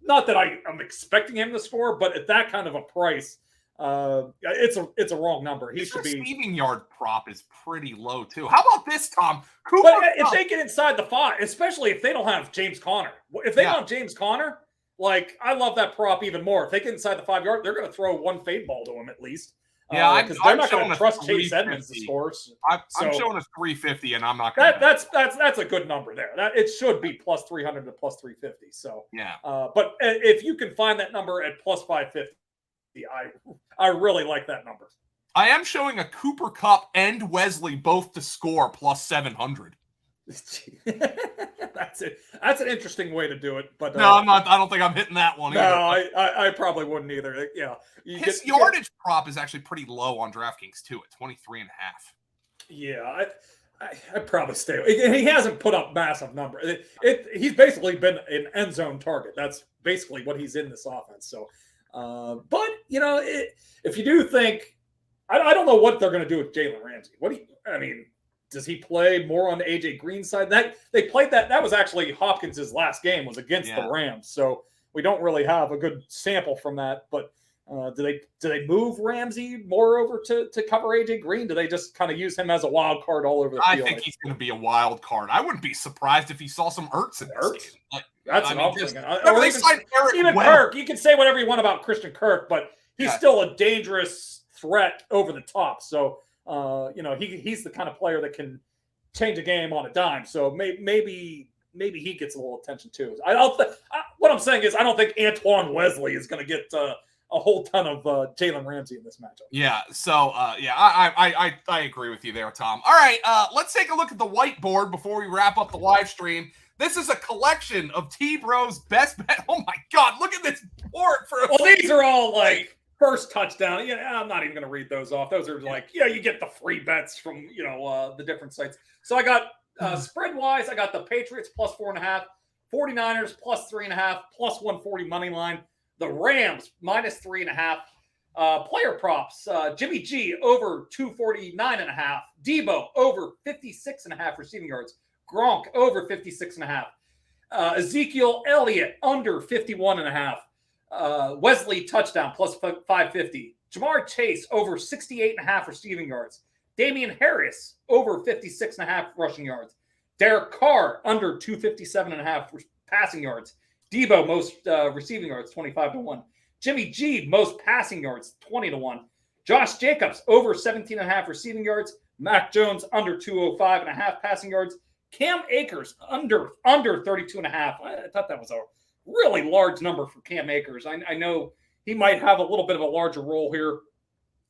[SPEAKER 2] not that I'm expecting him to score, but at that kind of a price, it's a wrong number. He should be. Receiving
[SPEAKER 1] yard prop is pretty low too. How about this, Tom?
[SPEAKER 2] But if they get inside the 5, especially if they don't have James Conner, if they don't have James Conner, like, I love that prop even more. If they get inside the 5 yard, they're going to throw one fade ball to him at least.
[SPEAKER 1] Yeah,
[SPEAKER 2] because they're not going to trust Chase Edmonds to score.
[SPEAKER 1] I'm showing us 350, and I'm not going to.
[SPEAKER 2] That's a good number there. That it should be plus 300 to plus 350. So
[SPEAKER 1] yeah.
[SPEAKER 2] But if you can find that number at plus 550, I really like that number.
[SPEAKER 1] I am showing a Cooper Kupp and Wesley both to score plus 700.
[SPEAKER 2] That's it. That's an interesting way to do it, but
[SPEAKER 1] no, I'm not. I don't think I'm hitting that one.
[SPEAKER 2] No,
[SPEAKER 1] either.
[SPEAKER 2] I probably wouldn't either. Yeah,
[SPEAKER 1] his yardage prop is actually pretty low on DraftKings too, at 23.5.
[SPEAKER 2] Yeah, I'd probably stay. He hasn't put up massive numbers. He's basically been an end zone target. That's basically what he's in this offense. So, but if you do think, I don't know what they're going to do with Jalen Ramsey. Does he play more on the AJ Green side? That they played that was actually Hopkins' last game was against the Rams. So we don't really have a good sample from that. But do they move Ramsey more over to cover AJ Green? Do they just kind of use him as a wild card all over the field?
[SPEAKER 1] I think he's going to be a wild card. I wouldn't be surprised if he saw some Ertz in this game.
[SPEAKER 2] That's what I'm thinking. Even Kirk, you can say whatever you want about Christian Kirk, but he's still a dangerous threat over the top. So he's the kind of player that can change a game on a dime. So maybe he gets a little attention too. What I'm saying is I don't think Antoine Wesley is going to get a whole ton of Jalen Ramsey in this matchup.
[SPEAKER 1] Yeah. So I agree with you there, Tom. All right, let's take a look at the whiteboard before we wrap up the live stream. This is a collection of T-Bro's best bet. Oh my God, look at this board
[SPEAKER 2] these are all like first touchdown. Yeah, I'm not even going to read those off. Those are like, you get the free bets from, the different sites. So I got spread-wise, I got the Patriots plus 4.5, 49ers plus 3.5, plus 140 money line. The Rams minus 3.5. Player props, Jimmy G over 249.5. Debo over 56.5 receiving yards. Gronk over 56.5. Ezekiel Elliott under 51.5. Wesley touchdown plus 550. Jamar Chase over 68.5 receiving yards. Damian Harris over 56.5 rushing yards. Derek Carr under 257.5 passing yards. Debo most receiving yards 25-1. Jimmy G most passing yards 20-1. Josh Jacobs over 17.5 receiving yards. Mac Jones under 205.5 passing yards. Cam Akers under 32.5. I thought that was a really large number for Cam Akers. I know he might have a little bit of a larger role here.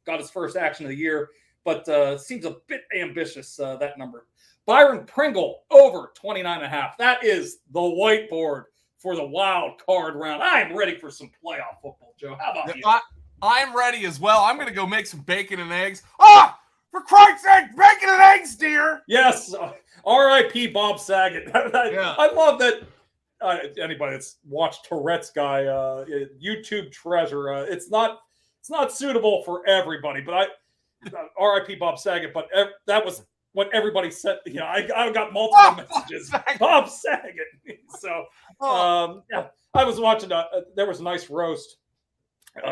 [SPEAKER 2] Got his first action of the year, but seems a bit ambitious, that number. Byron Pringle over 29.5. That is the whiteboard for the wild card round. I am ready for some playoff football, Joe. How about you?
[SPEAKER 1] I'm ready as well. I'm going to go make some bacon and eggs. Ah! For Christ's sake, bacon and eggs, dear.
[SPEAKER 2] Yes. R.I.P. Bob Saget.
[SPEAKER 1] Yeah.
[SPEAKER 2] I love that. Anybody that's watched Tourette's guy, YouTube treasure. It's not suitable for everybody, but R.I.P. Bob Saget. But that was what everybody said. You know, I got multiple messages. Bob Saget. So yeah, I was watching. There was a nice roast.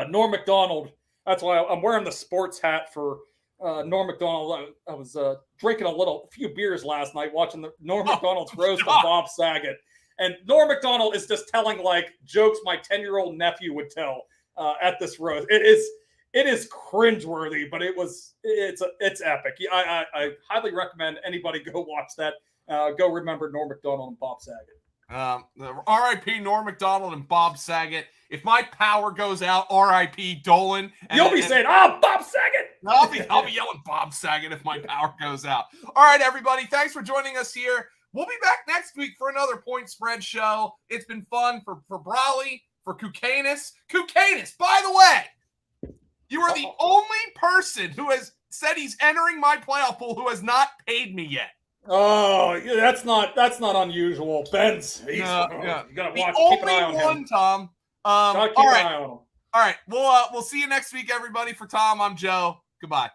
[SPEAKER 2] Norm Macdonald. That's why I'm wearing the sports hat for Norm Macdonald. I was drinking a few beers last night, watching the Norm Macdonald's roast of Bob Saget. And Norm Macdonald is just telling like jokes my 10-year-old nephew would tell at this roast. It is cringeworthy, but it's epic. I highly recommend anybody go watch that. Go remember Norm Macdonald and Bob Saget.
[SPEAKER 1] R.I.P. Norm Macdonald and Bob Saget. If my power goes out, R.I.P. Dolan.
[SPEAKER 2] You'll be saying, "Oh, Bob Saget."
[SPEAKER 1] I'll be yelling Bob Saget if my power goes out. All right, everybody. Thanks for joining us here. We'll be back next week for another Point Spread show. It's been fun for Brolley, for Kukanis. Kukanis, by the way, you are the only person who has said he's entering my playoff pool who has not paid me yet.
[SPEAKER 2] Oh, yeah, that's not unusual. Ben's. You gotta watch. Keep an eye on him.
[SPEAKER 1] Tom.
[SPEAKER 2] Keep an eye on him.
[SPEAKER 1] All right. We'll see you next week, everybody. For Tom, I'm Joe. Goodbye.